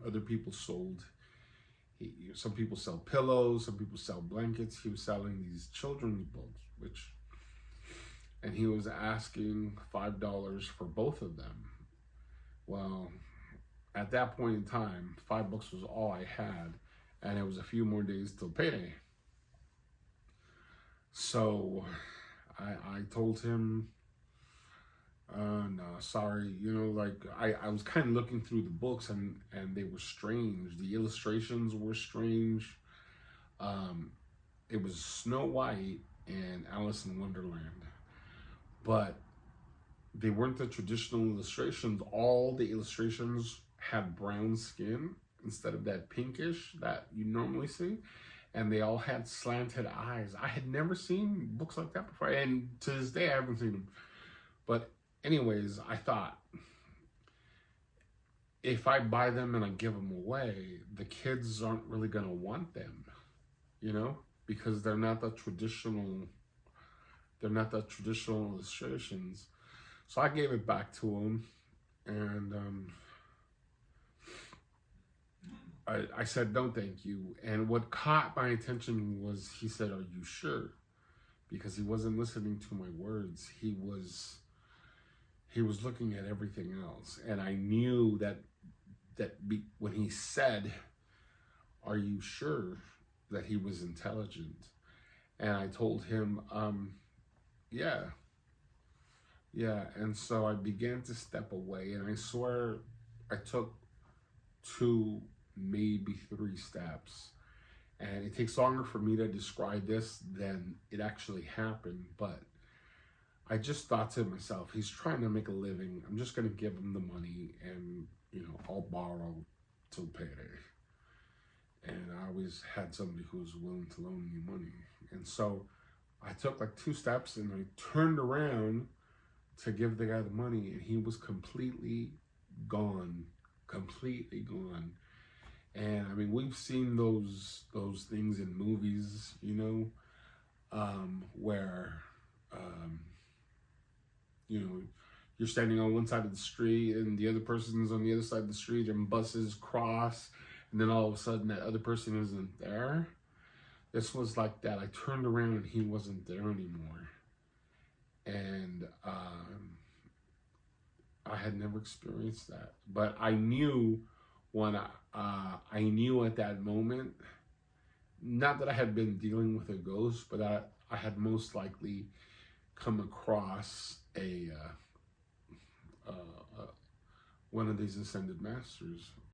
Other people sold. Some people sell pillows. Some people sell blankets. He was selling these children's books, and he was asking $5 for both of them. Well, at that point in time, $5 was all I had, and it was a few more days till payday. So I told him, no, sorry. Like I was kind of looking through the books, and they were strange. The illustrations were strange. It was Snow White and Alice in Wonderland, but they weren't the traditional illustrations. All the illustrations had brown skin instead of that pinkish that you normally see. And they all had slanted eyes. I had never seen books like that before. And to this day, I haven't seen them. But anyways, I thought, if I buy them and I give them away, the kids aren't really going to want them, because they're not the traditional illustrations. So I gave it back to him, and I said, no, thank you. And what caught my attention was he said, are you sure? Because he wasn't listening to my words. He was looking at everything else. And I knew that when he said, are you sure, that he was intelligent. And I told him, yeah. And so I began to step away, and I swear I took 2, maybe 3 steps. And it takes longer for me to describe this than it actually happened, but I just thought to myself, he's trying to make a living. I'm just going to give him the money, and I'll borrow till payday. And I always had somebody who was willing to loan me money. And so I took like 2 steps, and I turned around to give the guy the money, and he was completely gone. And I mean, we've seen those things in movies, where you're standing on one side of the street and the other person's on the other side of the street, and buses cross, and then all of a sudden that other person isn't there. This was like that. I turned around and he wasn't there anymore. And I had never experienced that, but I knew I knew at that moment, not that I had been dealing with a ghost, but I had most likely come across one of these ascended masters.